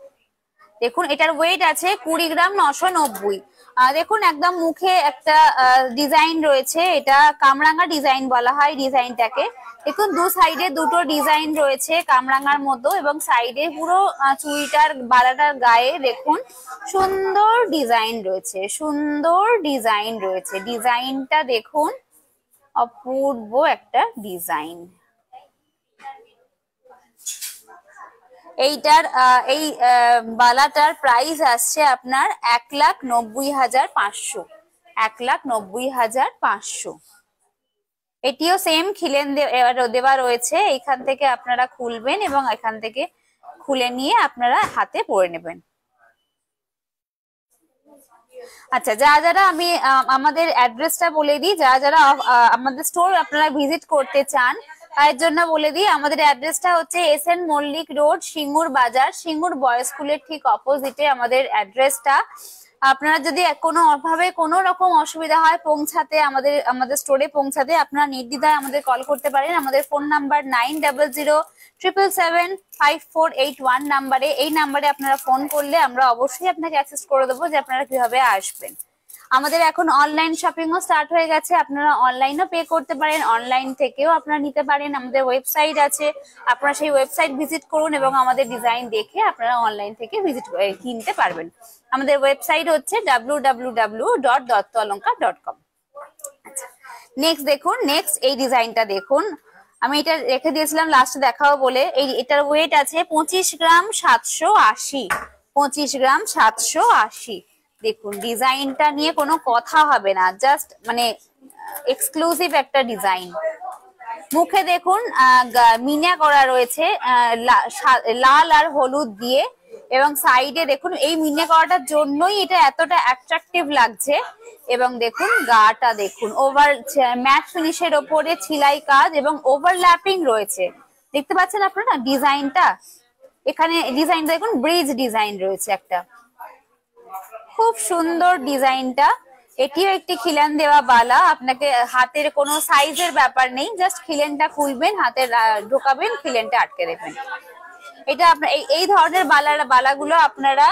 দেখুন এটার ওয়েট আছে 20 গ্রাম 990। দেখুন একদম মুখে একটা ডিজাইন রয়েছে, এটা কামরাঙা ডিজাইন বলা হয় ডিজাইনটাকে। দেখুন দু সাইডে দুটো ডিজাইন রয়েছে কামরাঙার মতো, এবং সাইডে পুরো চুড়িটার বালাটার গায়ে দেখুন সুন্দর ডিজাইন রয়েছে, সুন্দর ডিজাইন রয়েছে। ডিজাইনটা দেখুন, অপূর্ব একটা ডিজাইন। এইটার এই বালাটার প্রাইস আসছে আপনার 1,90,500, 1,90,500। এটিও সেম খিলেন দেওয়া রয়েছে, এইখান থেকে আপনারা খুলবেন এবং এখান থেকে খুলে নিয়ে আপনারা হাতে পরে নেবেন। আচ্ছা, যারা আমি আমাদের অ্যাড্রেসটা বলে দিই, যারা আমাদের স্টোর আপনারা ভিজিট করতে চান তার জন্য বলে দিই। আমাদের অ্যাড্রেসটা হচ্ছে SN মল্লিক রোড, সিঙ্গুর বাজার, সিঙ্গুর বয়েজ স্কুলের ঠিক অপোজিটে আমাদের অ্যাড্রেসটা। আপনারা যদি কোনো ভাবে কোনো রকম অসুবিধা হয় পৌঁছাতে, আমাদের স্টোরে পৌঁছাতে, আপনারা নির্দ্বিধায় আমাদের কল করতে পারেন। আমাদের ফোন নাম্বার 9007775481 নাম্বারে। এই নাম্বারে আপনারা ফোন করলে আমরা অবশ্যই আপনাকে অ্যাক্সেস করে দেবো যে আপনারা কিভাবে আসবেন। আমাদের এখন অনলাইন শপিংও স্টার্ট হয়ে গেছে, আপনারা অনলাইনও পে করতে পারেন, অনলাইন থেকেও আপনারা নিতে পারেন। আমাদের ওয়েবসাইট আছে, আপনারা সেই ওয়েবসাইট ভিজিট করুন এবং আমাদের ডিজাইন দেখে আপনারা অনলাইন থেকে কিনতে পারবেন। আমাদের ওয়েবসাইট হচ্ছে www.dottoaloncar.com। আচ্ছা, নেক্সট দেখুন, নেক্সট এই ডিজাইনটা দেখুন। আমি এটা রেখে দিয়েছিলাম লাস্টে দেখাবো বলে। এটার ওয়েট আছে 25 গ্রাম 780, 25 গ্রাম 780। দেখুন ডিজাইনটা নিয়ে কোনো কথা হবে না, জাস্ট মানে এক্সক্লুসিভ একটা ডিজাইন। মুখে দেখুন মিনা করা রয়েছে লাল আর হলুদ দিয়ে, এবং সাইডে দেখুন এই মিনা করাটার জন্যই এটা এতটা অ্যাট্রাকটিভ লাগছে। এবং দেখুন গাটা দেখুন, ওভার ম্যাট ফিনিশের ওপরে ছিলাই কাজ এবং ওভারল্যাপিং রয়েছে। দেখতে পাচ্ছেন আপনারা ডিজাইনটা? এখানে ডিজাইনটা দেখুন, ব্রিজ ডিজাইন রয়েছে একটা, খুব সুন্দর ডিজাইনটা। এটিও একটি খিলান দেওয়া বালা। আপনাকে হাতের কোনো সাইজের ব্যাপার নেই, জাস্ট খিলেনটা খুলবেন, হাতে ঢোকাবেন, খিলেনটা আটকে দেবেন। এটা আপনার এই ধরনের বালাগুলো আপনারা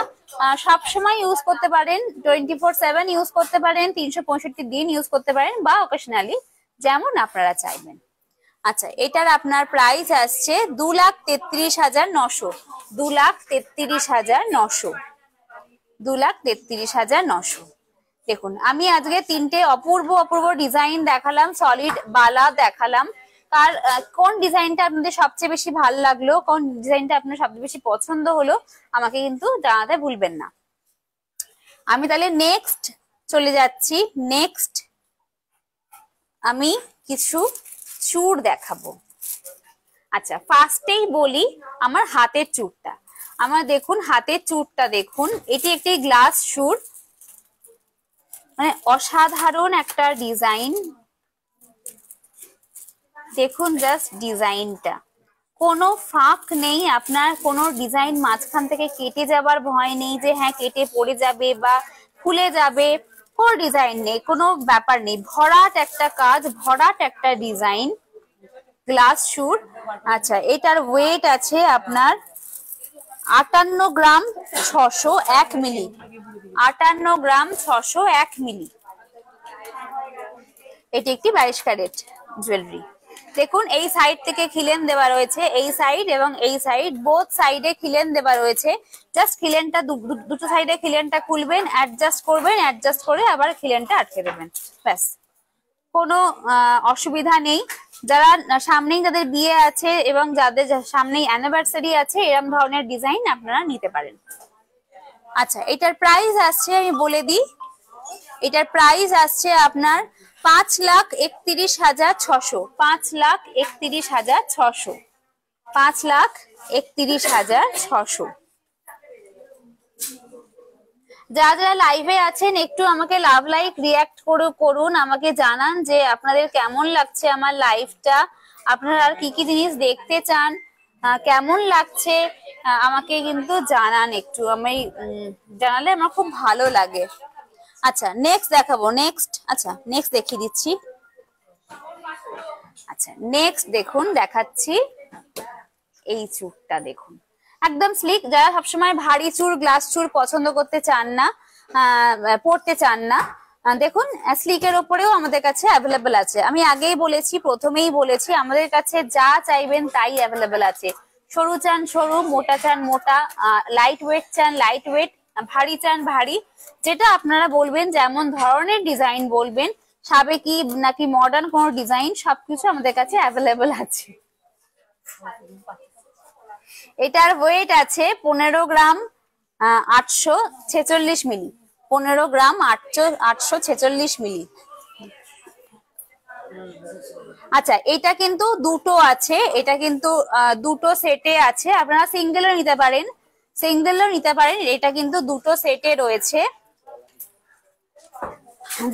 সবসময় ইউজ করতে পারেন, 24/7 ইউজ করতে পারেন, 365 দিন ইউজ করতে পারেন, বা অকেশনালি যেমন আপনারা চাইবেন। আচ্ছা, এটার আপনার প্রাইস আসছে 2,33,900, 2,33,900, 2,33,900। দেখুন আমি আজকে তিনটে অপূর্ব অপূর্ব ডিজাইন দেখালাম, সলিড বালা দেখালাম। কার কোন ডিজাইনটা আপনাদের সবচেয়ে বেশি ভালো লাগলো, কোন ডিজাইনটা আপনার সবচেয়ে বেশি পছন্দ হলো, আমাকে কিন্তু জানাতে ভুলবেন না। আমি তাহলে নেক্সট চলে যাচ্ছি। নেক্সট আমি কিছু চূড় দেখাবো। আচ্ছা, ফার্স্টেই বলি আমার হাতের চূড়টা। আমার দেখুন হাতের চূড়টা দেখুন, এটি একটি গ্লাস চূড়, মানে অসাধারণ একটা ডিজাইন। দেখুন জাস্ট ডিজাইনটা, কোনো ফাঁক নেই, আপনার কোনো ডিজাইন মাঝখান থেকে কেটে যাবার ভয় নেই যে হ্যাঁ কেটে পড়ে যাবে বা খুলে যাবে, কোনো ডিজাইন নেই, কোনো ব্যাপার নেই। ভরাট একটা কাজ, ভরাট একটা ডিজাইন, গ্লাস চূড়। আচ্ছা, এটার ওয়েট আছে আপনার 58 গ্রাম 601 মিলি, 58 গ্রাম 601 মিলি। এটি একটি 22 ক্যারেট জুয়েলারি। দেখুন এই সাইড থেকে খিলেন দেওয়া রয়েছে, এই সাইড এবং এই সাইড, বোথ সাইডে খিলেন দেওয়া রয়েছে। জাস্ট খিলেনটা দুটো সাইডে খিলেনটা খুলবেন, অ্যাডজাস্ট করবেন, অ্যাডজাস্ট করে আবার খিলেনটা আটকে দেবেন, ব্যাস। কোনো অসুবিধা নেই। যারা সামনেই যাদের বিয়ে আছে এবং যাদের সামনেই অ্যানিভার্সারি আছে, এরকম ধরনের ডিজাইন আপনারা নিতে পারেন। আচ্ছা, এটার প্রাইস আসছে আমি বলে দিই, এটার প্রাইস আসছে আপনার 5,31,600, 5,31,600, 5,31,600। যারা লাইভে আছেন একটু আমাকে লাভ লাইক রিয়াক্ট করুন, আমাকে জানান যে আপনাদের কেমন লাগছে আমার লাইভটা, আপনারা আর কি কি জিনিস দেখতে চান, কেমন লাগছে আমাকে কিন্তু জানান একটু, আমি জানালে আমার খুব ভালো লাগে। আচ্ছা, নেক্সট দেখাবো, নেক্সট। আচ্ছা, নেক্সট দেখিয়ে দিচ্ছি। আচ্ছা নেক্সট দেখুন দেখাচ্ছি, এই চুড়টা দেখুন একদম স্লিক। যারা সবসময় ভারী চুড় গ্লাস চুড় পছন্দ করতে চান না, পড়তে চান না, দেখুন স্লিকের ওপরেও আমাদের কাছে অ্যাভেলেবেল আছে। আমি আগেই বলেছি, প্রথমেই বলেছি, আমাদের কাছে যা চাইবেন তাই অ্যাভেলেবেল আছে। সরু চান সরু, মোটা চান মোটা, লাইট ওয়েট চান লাইট ওয়েট, ভারী চান ভারী, যেটা আপনারা বলবেন, যেমন ধরনের ডিজাইন বলবেন, সাবেকি নাকি মডার্ন কোনো ডিজাইন, সবকিছু আমাদের কাছে অ্যাভেলেবেল আছে। এটার ওয়েট আছে 15 গ্রাম 846 মিলি, 15 গ্রাম 846 মিলি। আচ্ছা এটা কিন্তু দুটো আছে, এটা কিন্তু দুটো সেটে আছে, আপনারা সিঙ্গেলও নিতে পারেন, সিঙ্গেলও নিতে পারেন। এটা কিন্তু দুটো সেটে রয়েছে,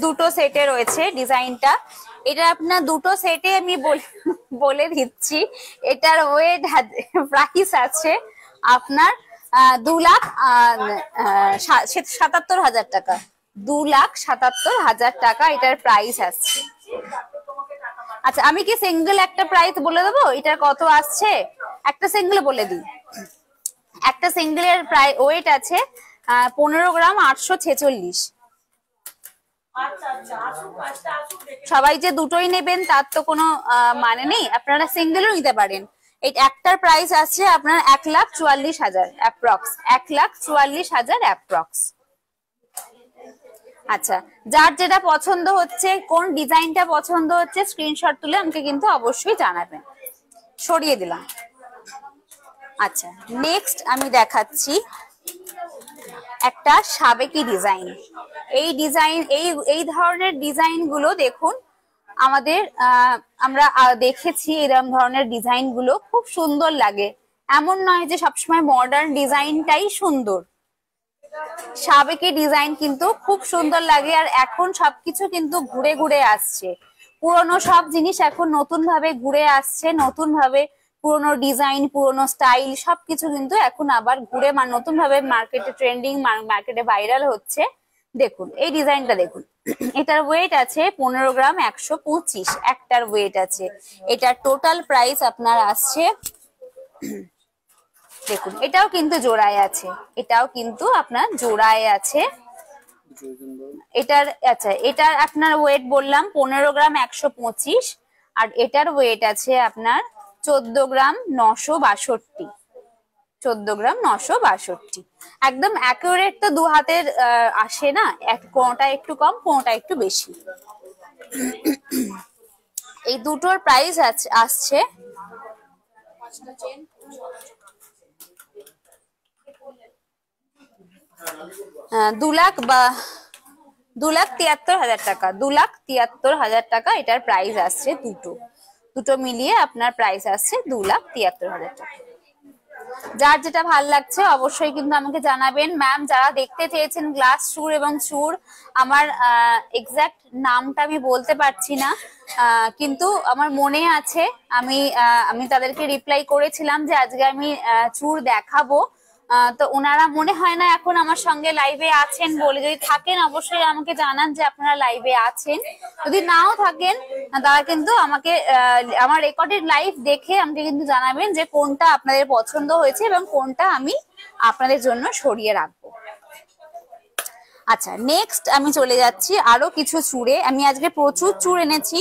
দুটো সেটে রয়েছে ডিজাইনটা। এটা আপনার দুটো সেটে আমি বলে দিচ্ছি, এটার ওয়েট প্রাইস আছে আপনার 2,77,000 টাকা, 2,77,000 টাকা এটার প্রাইস আসছে। আচ্ছা আমি কি সিঙ্গেল একটা প্রাইস বলে দেবো এটার কত আসছে? একটা সিঙ্গেল বলে দিই। একটা সিঙ্গেলের প্রায় ওয়েট আছে 15 গ্রাম 846। সবাই যে দুটোই নেবেন তার তো কোনো মানে নেই, আপনারা সিঙ্গেলও নিতে পারেন। এই একটার প্রাইস আছে আপনার 1,44,000 অ্যাপ্রক্স, 1,44,000 অ্যাপ্রক্স। আচ্ছা যার যেটা পছন্দ হচ্ছে, কোন ডিজাইনটা পছন্দ হচ্ছে, স্ক্রিনশট তুলে আমাকে কিন্তু অবশ্যই জানাবেন। সরিয়ে দিলাম। আচ্ছা নেক্সট আমি দেখাচ্ছি একটা সাবেকি ডিজাইন। এই ডিজাইন এই ধরনের ডিজাইন গুলো দেখুন আমাদের আমরা দেখেছি, এরকম ধরনের ডিজাইন গুলো খুব সুন্দর লাগে। এমন নয় যে সবসময় মডার্ন ডিজাইনটাই সুন্দর, সাবেকি ডিজাইন কিন্তু খুব সুন্দর লাগে। আর এখন সবকিছু কিন্তু ঘুরে ঘুরে আসছে, পুরনো সব জিনিস এখন নতুন ভাবে ঘুরে আসছে, নতুন ভাবে পুরনো ডিজাইন পুরনো স্টাইল সবকিছু কিন্তু এখন আবার ঘুরে নতুন ভাবে মার্কেটে ট্রেন্ডিং, মার্কেটে ভাইরাল হচ্ছে। দেখুন এই ডিজাইনটা দেখুন, এটার ওয়েট আছে 15 গ্রাম 125, একটার ওয়েট আছে। এটার টোটাল প্রাইস আপনার আসছে, দেখুন এটাও কিন্তু জোড়ায় আছে, এটাও কিন্তু আপনার জোড়ায় আছে। এটার আচ্ছা এটার আপনার ওয়েট বললাম 15 গ্রাম 125, আর এটার ওয়েট আছে আপনার 14 গ্রাম 962, 14 গ্রাম 962। একদম অ্যাকুরেট তো দু হাতের আসে না, কোনটা একটু কম কোনটা একটু বেশি। এই দুটোর প্রাইস আসছে 2,73,000 টাকা, 2,73,000 টাকা এটার প্রাইস আসছে। দুটো মিলিয়ে আপনার প্রাইস আসছে 2,73,000 টাকা। যার যেটা ভাল লাগছে অবশ্যই কিন্তু আমাকে জানাবেন। ম্যাম যারা দেখতে চেয়েছেন গ্লাস চুর এবং চুর, আমার এক্সাক্ট নামটা আমি বলতে পারছি না, কিন্তু আমার মনে আছে, আমি তাদেরকে রিপ্লাই করেছিলাম যে আজকে আমি চুর দেখাবো। তো ওনারা মনে হয় না এখন আমার সঙ্গে লাইভে আছেন বলে, যদি থাকেন অবশ্যই আমাকে জানান যে আপনারা লাইভে আছেন। যদি নাও থাকেন তারা কিন্তু আমাকে আমার রেকর্ডেড লাইভ দেখে আমাকে কিন্তু জানাবেন যে কোনটা আপনাদের পছন্দ হয়েছে এবং কোনটা আমি আপনাদের জন্য সরিয়ে রাখবো। আচ্ছা নেক্সট আমি চলে যাচ্ছি আরো কিছু চুড়ে। আমি আজকে প্রচুর চুড় এনেছি,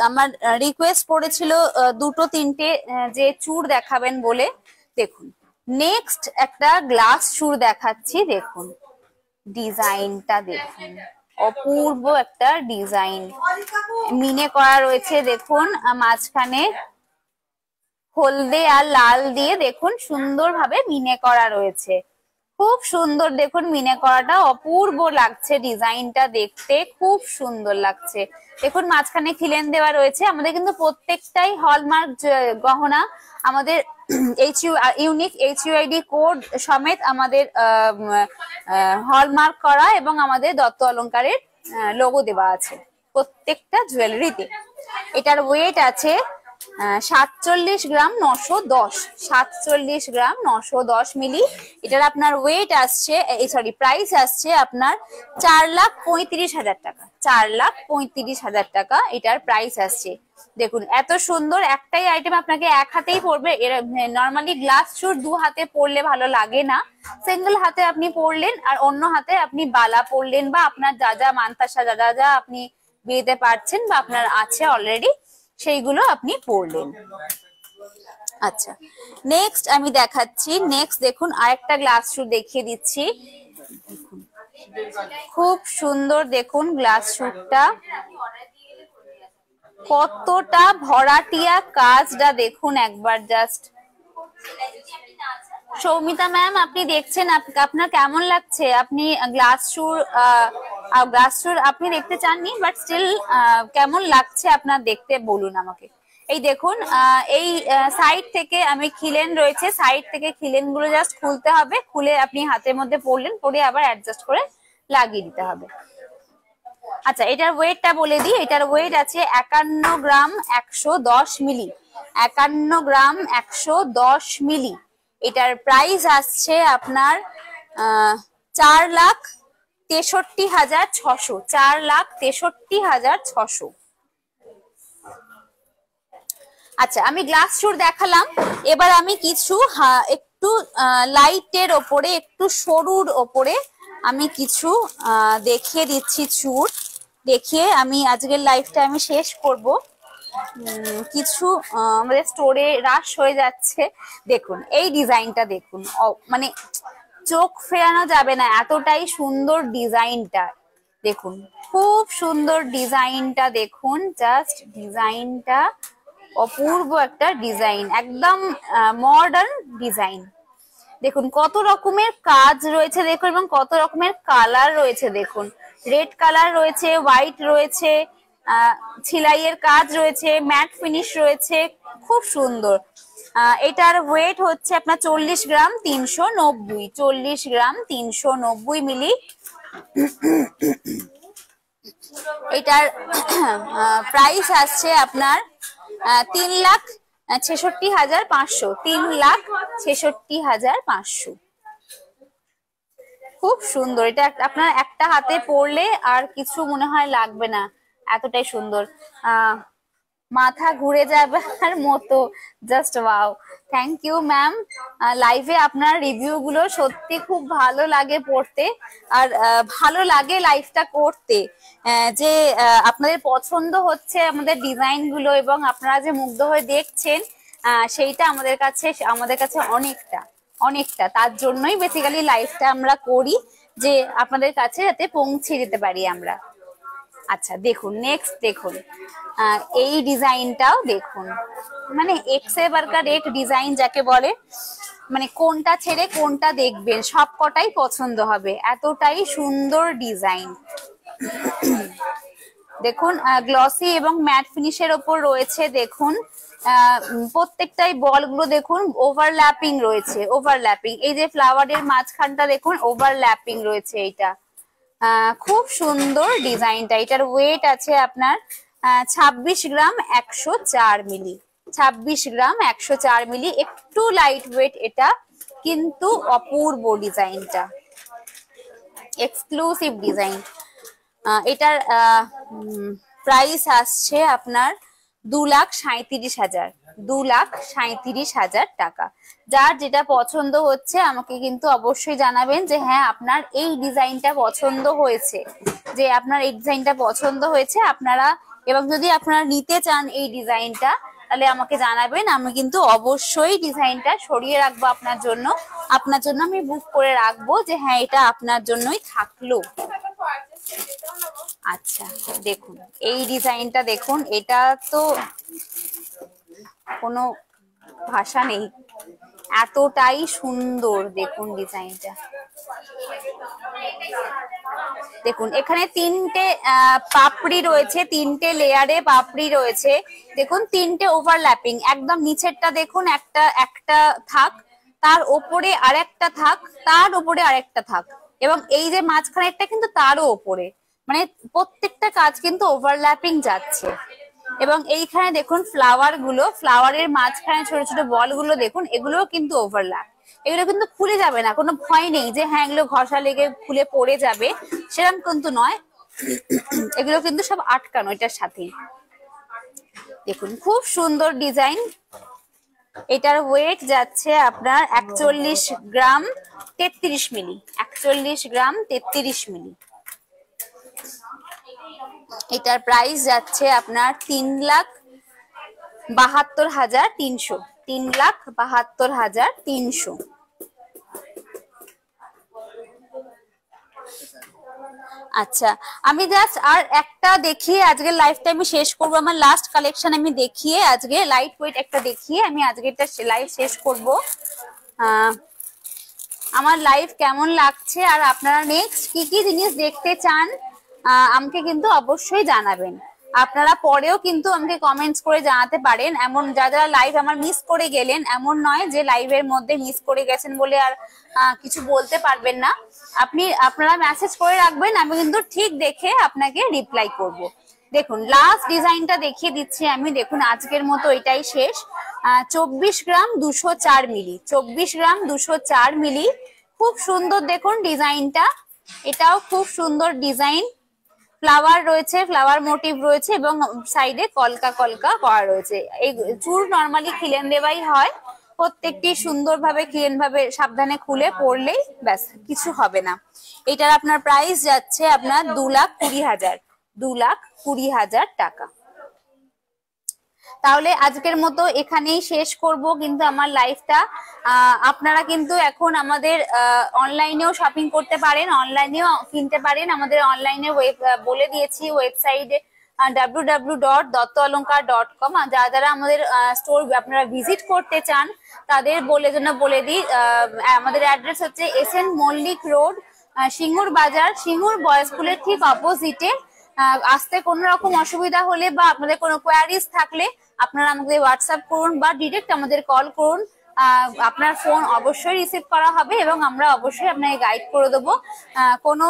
আমার রিকোয়েস্ট পড়েছিল দুটো তিনটে যে চুড় দেখাবেন বলে। দেখুন নেক্সট একটা গ্লাস চুড় দেখাচ্ছি, দেখুন ডিজাইনটা দেখুন, অপূর্ব একটা ডিজাইন মিনে করা রয়েছে। দেখুন মাঝখানে হলদে আর লাল দিয়ে দেখুন সুন্দরভাবে মিনে করা রয়েছে, খুব সুন্দর। দেখুন মিনে করাটা অপূর্ব লাগছে, ডিজাইনটা দেখতে খুব সুন্দর লাগছে। দেখুন মাঝখানে খিলেন দেওয়া রয়েছে। আমাদের কিন্তু প্রত্যেকটাই হলমার্ক গহনা, আমাদের ইউনিক HUID কোড সমেত আমাদের হলমার্ক করা এবং আমাদের দত্ত অলংকারের লোগো দেওয়া আছে প্রত্যেকটা জুয়েলারিতে। এটার ওয়েট আছে 47 গ্রাম 910, 47 গ্রাম 910 মিলি। এটার আপনার ওয়েট আসছে, সরি প্রাইস আসছে আপনার 4,35,000 টাকা, 4,35,000 টাকা এটার প্রাইস আসছে। দেখুন এত সুন্দর একটাই আইটেম আপনাকে এক হাতেই পড়বে। নর্মালি গ্লাস চুর দু হাতে পরলে ভালো লাগে না, সিঙ্গেল হাতে আপনি পরলেন আর অন্য হাতে আপনি বালা পরলেন, বা আপনার যা যা মানতাসা যা যা আপনি বিয়েতে পারছেন বা আপনার আছে অলরেডি সেইগুলো আপনি পরলেন। আচ্ছা, নেক্সট আমি দেখাচ্ছি। নেক্সট দেখুন আরেকটা গ্লাস চুর দেখিয়ে দিচ্ছি। দেখুন খুব সুন্দর, দেখুন গ্লাস চুরটা কতটা ভরাটিয়া কাজটা দেখুন একবার জাস্ট। সৌমিতা ম্যাম আপনি দেখছেন, আপনার কেমন লাগছে? আপনি গ্লাস চুর আপনি দেখতে চাননি, বাট স্টিল কেমন লাগছে আপনার দেখতে বলুন আমাকে। এই দেখুন এই সাইড থেকে আমি খিলেন রয়েছে, সাইড থেকে খিলেন গুলো জাস্ট খুলতে হবে, খুলে আপনি হাতের মধ্যে পরলেন, পরে আবার অ্যাডজাস্ট করে লাগিয়ে দিতে হবে। আচ্ছা, এটার ওয়েটটা বলে দিই। এটার ওয়েট আছে 51 গ্রাম 110 মিলি, 51 গ্রাম 110 মিলি। এটার প্রাইস আসছে আপনার 4,63,600, 4,63,600। আচ্ছা, আমি গ্লাস চুর দেখালাম, এবার আমি কিছু একটু লাইটের ওপরে, একটু সরুর ওপরে আমি কিছু দেখিয়ে দিচ্ছি চুর। দেখিয়ে আমি আজকের লাইভটা আমি শেষ করব। কিছু আমাদের স্টোরে রাশ হয়ে যাচ্ছে। দেখুন এই ডিজাইনটা দেখুন, মানে চোখ ফেরানো যাবে না, এতটাই সুন্দর ডিজাইনটা। দেখুন খুব সুন্দর ডিজাইনটা, দেখুন জাস্ট ডিজাইনটা অপূর্ব একটা ডিজাইন, একদম মডার্ন ডিজাইন। দেখুন কত রকমের কাজ রয়েছে দেখুন, এবং কত রকমের কালার রয়েছে দেখুন। রেড কালার রয়েছে, হোয়াইট রয়েছে, ছিলাইয়ের কাজ রয়েছে, ম্যাট ফিনিশ রয়েছে, খুব সুন্দর। এটার ওয়েট হচ্ছে আপনার 40 গ্রাম 390, 40 গ্রাম 390 মিলি। এটার প্রাইস আসছে আপনার 3,66,500, 3,66,500। খুব সুন্দর, এটা আপনার একটা হাতে পরলে আর কিছু মনে হয় লাগবে না, এতটাই সুন্দর। মাথা ঘুরে যাবার মতো, just wow. Thank you ma'am. লাইভে আপনার রিভিউ গুলো সত্যি খুব ভালো লাগে পড়তে, আর ভালো লাগে লাইভটা করতে, যে আপনাদের পছন্দ হচ্ছে আমাদের ডিজাইন গুলো, এবং আপনারা যে মুগ্ধ হয়ে দেখছেন সেইটা আমাদের কাছে অনেকটা তার জন্যই বেসিক্যালি লাইভটা আমরা করি, যে আপনাদের কাছে যাতে পৌঁছে যেতে পারি আমরা। আচ্ছা দেখুন নেক্সট দেখুন এই ডিজাইনটাও দেখুন, মানে এক্সে বারকার এক ডিজাইন যাকে বলে, মানে কোনটা ছেড়ে কোনটা দেখবেন সব কটাই পছন্দ হবে, এতটাই সুন্দর ডিজাইন। দেখুন গ্লসি এবং ম্যাট ফিনিশের ওপর রয়েছে। দেখুন প্রত্যেকটাই বলগুলো দেখুন ওভারল্যাপিং রয়েছে, ওভারল্যাপিং। এই যে ফ্লাওয়ারের মাঝখানটা দেখুন ওভারল্যাপিং রয়েছে, এইটা খুব সুন্দর ডিজাইনটা। এটার ওয়েট আছে আপনার 26 গ্রাম 104 মিলি, 26 গ্রাম 104 মিলি। একটু লাইট ওয়েট এটা, কিন্তু অপূর্ব ডিজাইনটা, এক্সক্লুসিভ ডিজাইন। এটার প্রাইস আসছে আপনার 2,37,000, 2,37,000 টাকা। যার যেটা পছন্দ হচ্ছে আমাকে কিন্তু অবশ্যই জানাবেন যে হ্যাঁ আপনার এই ডিজাইনটা পছন্দ হয়েছে, যে আপনার এই ডিজাইনটা পছন্দ হয়েছে আপনারা, এবং যদি আপনারা নিতে চান এই ডিজাইনটা তাহলে আমাকে জানাবেন। আমি কিন্তু অবশ্যই ডিজাইনটা সরিয়ে রাখবো আপনার জন্য আমি বুক করে রাখবো, যে হ্যাঁ এটা আপনার জন্যই থাকলো। আচ্ছা দেখুন এই ডিজাইনটা দেখুন, এটা তো কোনো ভাষা নেই, এতটাই সুন্দর। দেখুন ডিজাইনটা দেখুন, এখানে তিনটে পাপড়ি রয়েছে, তিনটে লেয়ারে পাপড়ি রয়েছে। দেখুন তিনটে ওভারল্যাপিং, একদম নিচেরটা দেখুন একটা থাক, তার ওপরে আরেকটা থাক, তার ওপরে আরেকটা থাক, এবং এই যে মাঝখানেরটা কিন্তু তারও ওপরে, মানে প্রত্যেকটা কাজ কিন্তু ওভারল্যাপিং যাচ্ছে। এবং এইখানে দেখুন ফ্লাওয়ারের মাঝখানে ছোট ছোট বল গুলো দেখুন, এগুলোও কিন্তু ওভারল্যাপ। এগুলো কিন্তু খুলে যাবে না, কোনো ভয় নেই যে হ্যাঁ এগুলো ঘষা লেগে খুলে পড়ে যাবে, সেরকম কিন্তু নয়। এগুলো কিন্তু সব আটকানো এটার সাথেই। দেখুন খুব সুন্দর ডিজাইন। এটার ওয়েট যাচ্ছে আপনার 41 গ্রাম 33 মিলি, 41 গ্রাম 33 মিলি। এটার প্রাইস যাচ্ছে আপনার 3,72,300, 3,72,300। আচ্ছা, আমি জাস্ট আর একটা দেখিয়ে আজকে লাইভটা আমি শেষ করবো। আমার লাস্ট কালেকশন আমি দেখিয়ে আজকে লাইট ওয়েট একটা দেখিয়ে আমি আজকেরটা লাইভ শেষ করব। আমার লাইভ কেমন লাগছে আর আপনারা নেক্সট কি কি জিনিস দেখতে চান আমাকে কিন্তু অবশ্যই জানাবেন। আপনারা পরেও কিন্তু আমাকে কমেন্টস করে জানাতে পারেন। এমন যারা লাইভ আমার মিস করে গেলেন এমন নয় যে লাইভের মধ্যে মিস করে গেছেন বলে আর কিছু বলতে পারবেন না। আপনারা মেসেজ করে রাখবেন, আমি কিন্তু ঠিক দেখে আপনাকে রিপ্লাই করব। দেখুন লাস্ট ডিজাইনটা দেখিয়ে দিচ্ছি আমি। দেখুন আজকের মতো এটাই শেষ। 24 গ্রাম 204 মিলি, 24 গ্রাম 204 মিলি। খুব সুন্দর দেখুন ডিজাইনটা, এটাও খুব সুন্দর ডিজাইন। ফ্লাওয়ার রয়েছে, ফ্লাওয়ার মোটিভ রয়েছে এবং সাইডে কলকা কলকা করা রয়েছে। এই চুর নরমালি খিলেন দেওয়াই হয়, প্রত্যেকটি সুন্দরভাবে ক্লিন ভাবে সাবধানে খুলে পড়লেই ব্যাস, কিছু হবে না। এটার আপনার প্রাইস যাচ্ছে আপনার 2,20,000, 2,20,000 টাকা। তাহলে আজকের মতো এখানেই শেষ করব কিন্তু আমার লাইফটা। আপনারা কিন্তু এখন আমাদের অনলাইনেও শপিং করতে পারেন, অনলাইনেও কিনতে পারেন। আমাদের অনলাইনে বলে দিয়েছি ওয়েবসাইটে www.dottoalokar.com। যারা আমাদের স্টোর আপনারা ভিজিট করতে চান তাদের বলে দিই, আমাদের অ্যাড্রেস হচ্ছে SN মল্লিক রোড, সিঙ্গুর বাজার, সিঙ্গুর বয়েজ স্কুলের ঠিক অপোজিটে। আসতে কোনো রকম অসুবিধা হলে বা আপনাদের কোনো কোয়ারিজ থাকলে আপনারা আমাদের হোয়াটসঅ্যাপ করুন বা ডিরেক্ট আমাদের কল করুন। আপনার ফোন অবশ্যই রিসিভ করা হবে এবং আমরা অবশ্যই আপনাকে গাইড করে দেবো, কোনো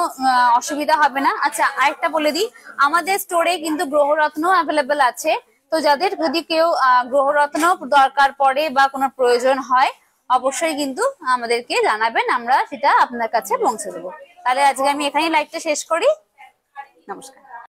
অসুবিধা হবে না। আচ্ছা আরেকটা বলে দিই, আমাদের স্টোরে কিন্তু গ্রহরত্ন অ্যাভেলেবেল আছে। তো যাদের যদি কেউ গ্রহরত্ন দরকার পড়ে বা কোনো প্রয়োজন হয় অবশ্যই কিন্তু আমাদেরকে জানাবেন, আমরা সেটা আপনার কাছে পৌঁছে দেবো। তাহলে আজকে আমি এখানেই লাইভটা শেষ করি। নমস্কার।